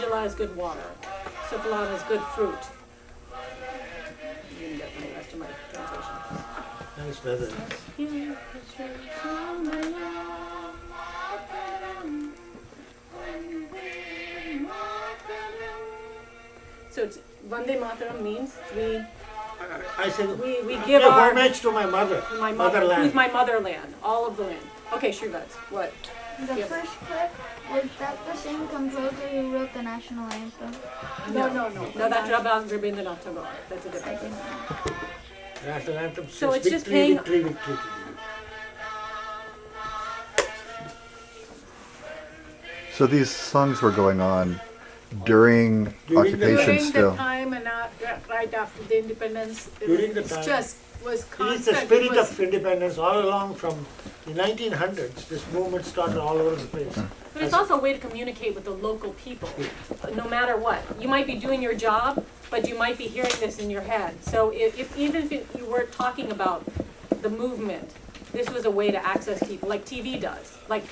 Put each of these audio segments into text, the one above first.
Sujala is good water. Sufalana is good fruit. You didn't get the rest of my translation. Nice weather. So it's Vande Mataram means I said, we give pay our homage to my mother, my mother, motherland. who's my motherland, all of the land. Okay, Shrivats, what? The first clip, was that the same composer who wrote the national anthem? No, that's Rabindranath Tagore. That's a different thing. National anthem So says it's just victory, paying- victory, victory to you. So these songs were going on during occupation During still. the time and right after the independence, During the it's time. just was It is constant. the spirit It was- of independence all along from the 1900s. This movement started all over the place. But it's also a way to communicate with the local people, no matter what. You might be doing your job, but you might be hearing this in your head. So even if you weren't talking about the movement, this was a way to access people, like TV does, like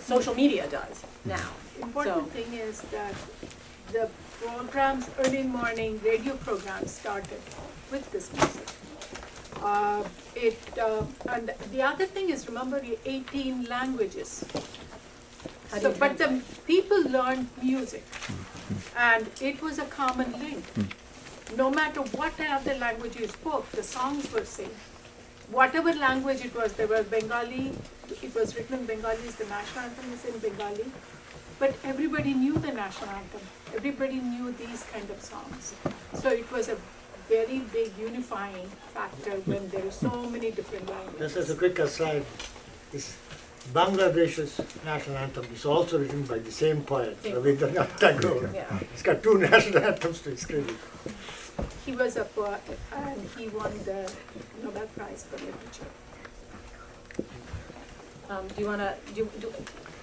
social media does now. Important thing is that the programs, early morning radio programs started with this music. And the other thing is, remember the 18 languages. So, but the people learned music, and it was a common link. No matter what other language you spoke, the songs were same. Whatever language it was, there was Bengali, it was written in Bengali, the national anthem is in Bengali. But everybody knew the national anthem. Everybody knew these kind of songs. So it was a very big unifying factor when there are so many different languages. Just as a quick aside, this Bangladesh's national anthem is also written by the same poet, Rabindranath Tagore. Yeah. He's got two national anthems to his credit. He was a poet and he won the Nobel Prize for Literature. Do you want to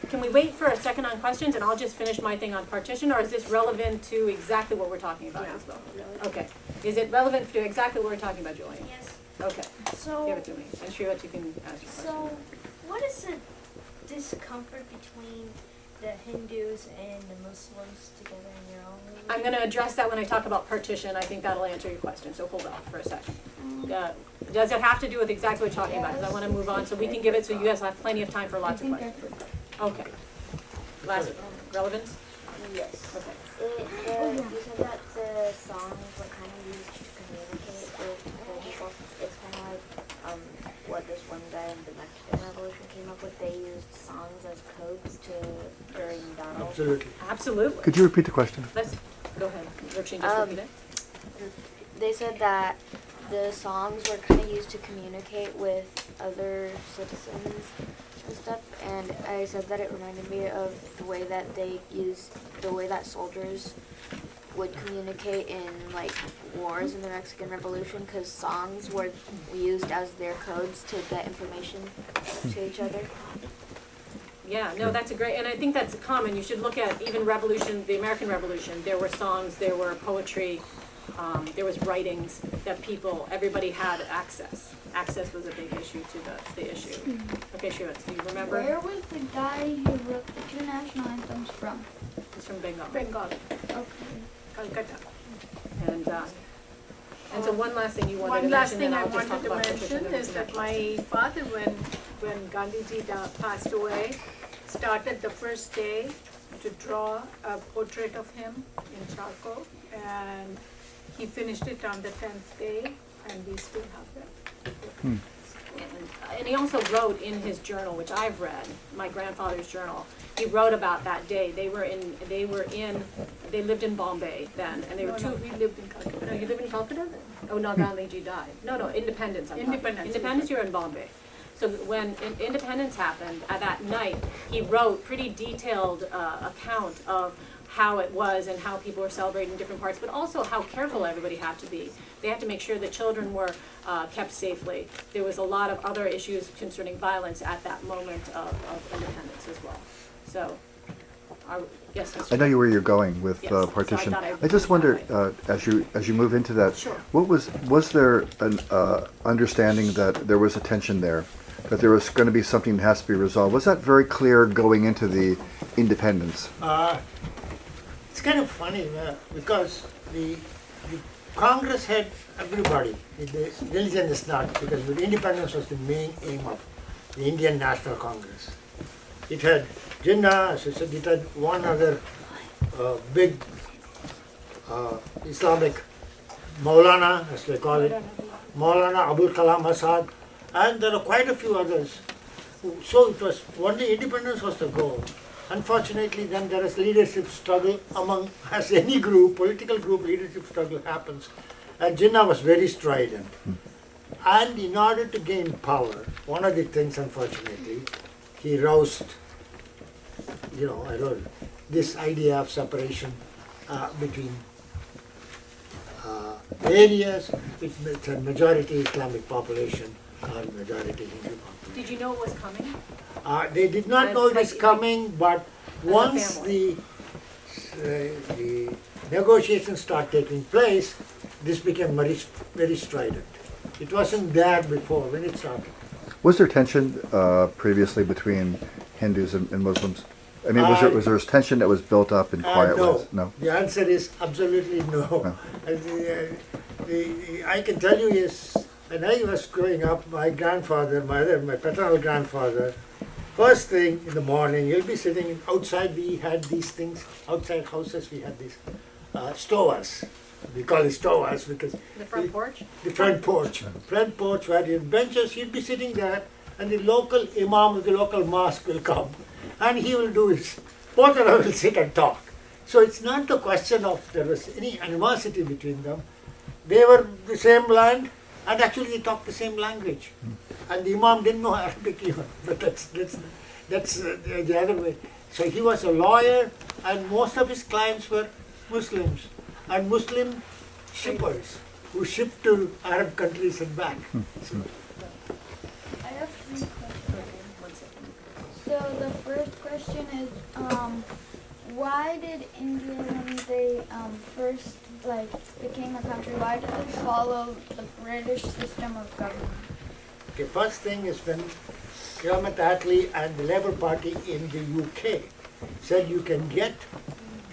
can we wait for a second on questions and I'll just finish my thing on partition, or is this relevant to exactly what we're talking about as well? Okay. Is it relevant to exactly what we're talking about, Julian? Yes. Okay. So, Give it to me. And Shrivat, you can ask your question. so what is the discomfort between the Hindus and the Muslims together in your own religion? I'm going to address that when I talk about partition. I think that'll answer your question, so hold on for a second. Does it have to do with exactly what you're talking about? Because I want to move on so we can give it so you guys have plenty of time for lots of questions. Okay. Last relevance? Yes. Okay. You said that the songs were kind of used to communicate with people. It's kind of like what this one guy in the Mexican Revolution came up with. They used songs as codes during battle. Absolutely. Absolutely. Could you repeat the question? Let's go ahead. Virginia, just repeat it. They said that the songs were kind of used to communicate with other citizens and stuff, and I said that it reminded me of the way that soldiers would communicate in like wars in the Mexican Revolution, because songs were used as their codes to get information to each other. Yeah, no, that's a great, and I think that's common. You should look at even Revolution, the American Revolution. There were songs, there were poetry, there was writings that everybody had access. Access was a big issue to the issue. Okay, Shiva, do you remember? Where was the guy who wrote the two national anthems from? It's from Bengal. Bengal, Okay. Calcutta. And so one last thing you wanted One to last mention, thing and I I'll just talk wanted to about partition mention and is the that next my father, when Gandhiji passed away, started the first day to draw a portrait of him in charcoal, and he finished it on the 10th day, and we still have it. And he also wrote in his journal, which I've read, my grandfather's journal. He wrote about that day. They lived in Bombay then, and they were No, we lived in Calcutta. No, you live in Calcutta? Oh, no, Gandhiji died. No, Independence. Independence, you're in Bombay. So when independence happened, that night, he wrote pretty detailed account of how it was and how people were celebrating different parts, but also how careful everybody had to be. They had to make sure that children were kept safely. There was a lot of other issues concerning violence at that moment of independence as well. So, yes, Mr. I know where you're going with Yes, so I partition. thought I just wonder, Right. as you move into that, Sure. what was there an understanding that there was a tension there, that there was going to be something that has to be resolved? Was that very clear going into the independence? It's kind of funny because the Congress had everybody. The religion is not, because the independence was the main aim of the Indian National Congress. It had Jinnah, as I said, it had one other big Islamic Maulana, as they call it, Maulana Abul Kalam Azad, and there are quite a few others. So it was, only independence was the goal. Unfortunately, then there is leadership struggle among, as any group, political group, leadership struggle happens. And Jinnah was very strident. And in order to gain power, one of the things, unfortunately, he roused, I wrote this idea of separation between areas with a majority Islamic population and majority Hindu population. Did you know it was coming? They did not know this coming, but once the negotiations start taking place, this became very, very strident. It wasn't there before when it started. Was there tension previously between Hindus and Muslims? I mean, was there tension that was built up in quiet no. ways? No. The answer is absolutely no. I can tell you is, when I was growing up, my grandfather, my paternal grandfather, first thing in the morning, he'll be sitting outside. We had these things, outside houses, we had these stovers. We call it stovers because... The front porch? The front porch. Front porch where the benches, he'd be sitting there and the local imam of the local mosque will come and he will do his, both of them will sit and talk. So it's not the question of there was any animosity between them. They were the same land and actually they talked the same language. And the imam didn't know Arabic even, but that's the other way. So he was a lawyer and most of his clients were Muslims and Muslim shippers who shipped to Arab countries and back. So, I have 3 questions. So the first question is, why did India, when they first became a country, why did they follow the British system of government? okay, first thing is when Ramat Attlee and the Labour Party in the UK said you can get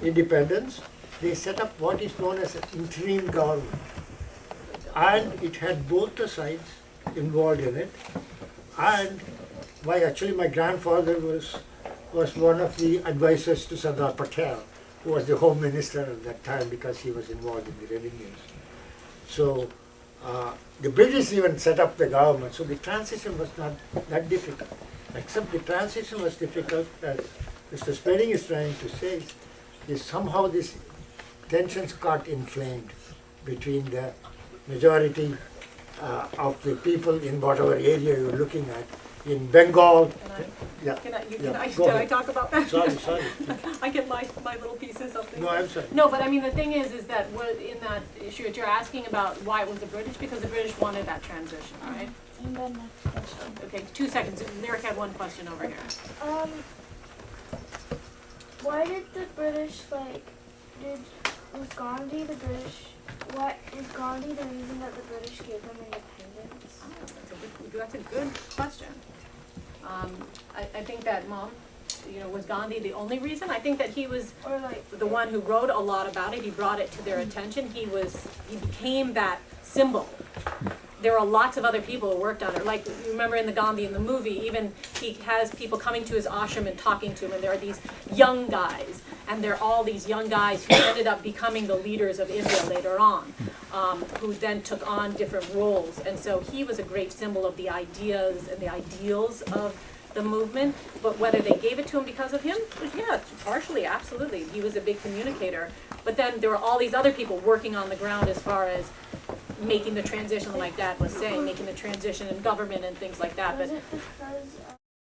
independence, they set up what is known as an interim government. And it had both the sides involved in it. And my grandfather was one of the advisors to Sardar Patel, who was the Home Minister at that time because he was involved in the revenues. So the British even set up the government, so the transition was not that difficult. Except the transition was difficult, as Mr. Spedding is trying to say, is somehow this tensions got inflamed between the majority of the people in whatever area you're looking at. In Bengal, Can I ahead. talk about that? Sorry. I get my little pieces of things. No, I'm sorry. No, but I mean, the thing is that in that issue, you're asking about why it was the British, because the British wanted that transition, right? And then next question. Okay, 2 seconds. Lyric had one question over here. Why did the British was Gandhi the reason that the British gave them independence? That's a good question. I think that, Mom, was Gandhi the only reason? I think that he was the one who wrote a lot about it. He brought it to their attention. He became that symbol. There are lots of other people who worked on it. Like, you remember in the Gandhi, in the movie, even he has people coming to his ashram and talking to him, and there are these young guys, and they're all these young guys who ended up becoming the leaders of India later on, who then took on different roles. And so he was a great symbol of the ideas and the ideals of the movement, but whether they gave it to him because of him, yeah, partially, absolutely. He was a big communicator. But then there were all these other people working on the ground as far as making the transition, like Dad was saying, making the transition in government and things like that. Was But it because